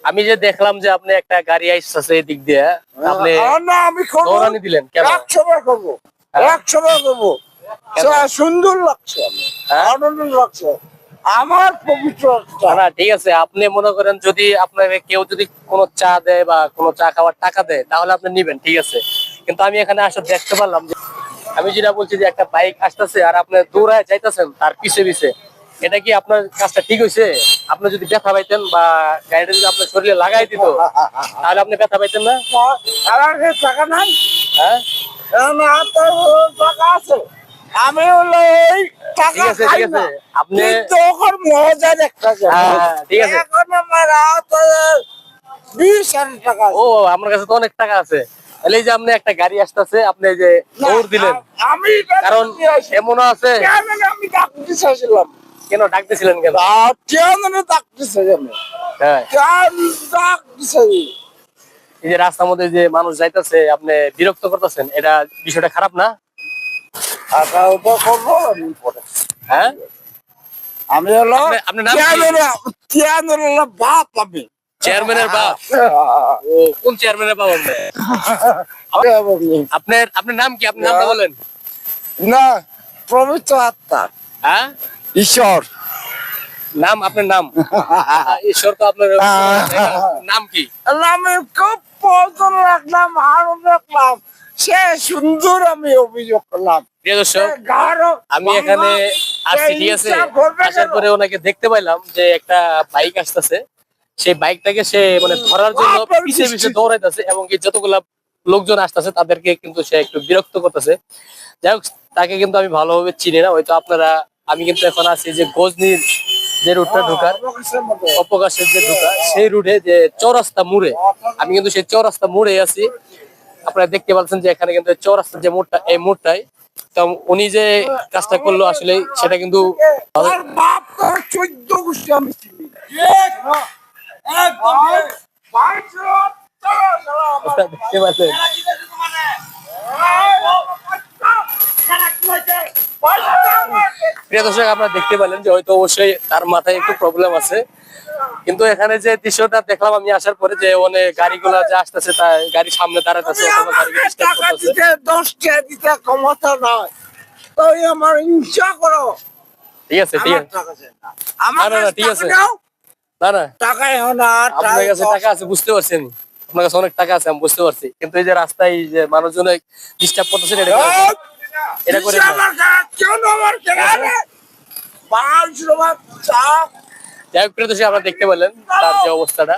আমি যে দেখলাম যে আপনি একটা গাড়ি আইসছে এদিক দিয়ে, আপনি না আমি দৌড়ানি দিলেন কেন? 100 বার করবো, 100 বার করবো। সুন্দর লাগছে, আনন্দ লাগছে আমার পবিত্র। না ঠিক আছে, আপনি মনে করেন যদি আপনাকে কেউ যদি কোনো চা দেয় বা কোনো চা খাওয়ার টাকা দেয় তাহলে আপনি নিবেন, ঠিক আছে। কিন্তু আমি এখানে আসলে দেখতে পারলাম যে আমি যেটা বলছি যে একটা বাইক আসতেছে আর আপনি দৌড়ায় যাইতেছেন তার পিছে পিছে, এটা কি আপনার কাজটা ঠিক হয়েছে? আপনি যদি ব্যথা পাইতেন বা গাড়িটা যদি আপনার শরীরে লাগাই দিত তাহলে আপনি ব্যথা পাইতেন না? টাকা নাই, হ্যাঁ টাকা আছে, আমি হলো এই টাকা ঠিক আছে খাই ঠিক আছে, না, আপনি কিন্তু ওখানে মজার একটা ঠিক আছে। এখন আমার 20,000 টাকা আছে। ও আমার কাছে তো অনেক টাকা আছে। তাহলে এই যে আপনি একটা গাড়ি আসতেছে, আপনি এই যে দৌড় দিলেন, আমি কারণ এমনও আছে। আমি ডাকতে চাইছিলাম, কেন ডাকতেছিলেন কেন? ডাকতে চাই আমি, হ্যাঁ ডাকতে চাই। এই যে রাস্তার মধ্যে যে মানুষ যাইতেছে আপনি বিরক্ত করতেছেন, এটা বিষয়টা খারাপ না? টাকা ওটা করবো আমি পরে। হ্যাঁ আমি হলো আপনার নাম কি? চেয়ারম্যানের বাপ আমি। চেয়ারম্যানের বাপ? ও কোন চেয়ারম্যানের বাপ আপনি? আপনার আপনার নাম কি? আপনার নামটা বলেন। না, পবিত্র আত্মা, হ্যাঁ ঈশ্বর। নাম, আপনার নাম? ঈশ্বর তো আপনার নাম কি? আমি খুব পছন্দ রাখলাম, আনন্দ রাখলাম, সে সুন্দর আমি অভিযোগ করলাম। প্রিয় দর্শক, আমি এখানে আসছি, ঠিক আছে। আসার পরে ওনাকে দেখতে পাইলাম যে একটা বাইক আসতেছে, সেই বাইকটাকে সে মানে ধরার জন্য পিছে পিছে দৌড়াইতেছে এবং কি যতগুলা লোকজন আসতেছে তাদেরকে কিন্তু সে একটু বিরক্ত করতেছে। যাই হোক, তাকে কিন্তু আমি ভালোভাবে চিনি না, হয়তো আপনারা। আমি কিন্তু এখন আছি যে গজনির যে রুটটা ঢোকার, অপকাশের যে ঢোকা সেই রুটে যে চৌরাস্তা মোড়ে, আমি কিন্তু সেই চৌরাস্তা মোড়ে আছি। আপনারা দেখতে পাচ্ছেন যে এখানে কিন্তু চৌরাস্তার যে মোড়টা, এই মোড়টাই তো উনি যে কাজটা করলো আসলে সেটা কিন্তু দেখতে পাচ্ছেন। প্রিয় দর্শক, আপনারা দেখতে পেলেন যে হয়তো অবশ্যই তার মাথায় একটু প্রবলেম আছে, কিন্তু এখানে যে দৃশ্যটা দেখলাম আমি আসার পরে যে অনেক গাড়িগুলা যে আসতেছে, তা গাড়ির সামনে দাঁড়াতেছে অথবা গাড়িকে ডিস্টার্ব করতেছে। 10 টাকা দিতে ক্ষমতা নয়, তাই আমার হিংসা করো। ঠিক আছে ঠিক আছে, আমার না না ঠিক আছে, না না টাকা এখন আপনার কাছে টাকা আছে বুঝতে পারছি আমি, আপনার কাছে অনেক টাকা আছে আমি বুঝতে পারছি, কিন্তু এই যে রাস্তায় যে মানুষজন ডিস্টার্ব করতেছেন এটা এটা করে যাই হোক, প্রিয় দর্শক, আপনারা দেখতে পেলেন তার যে অবস্থাটা।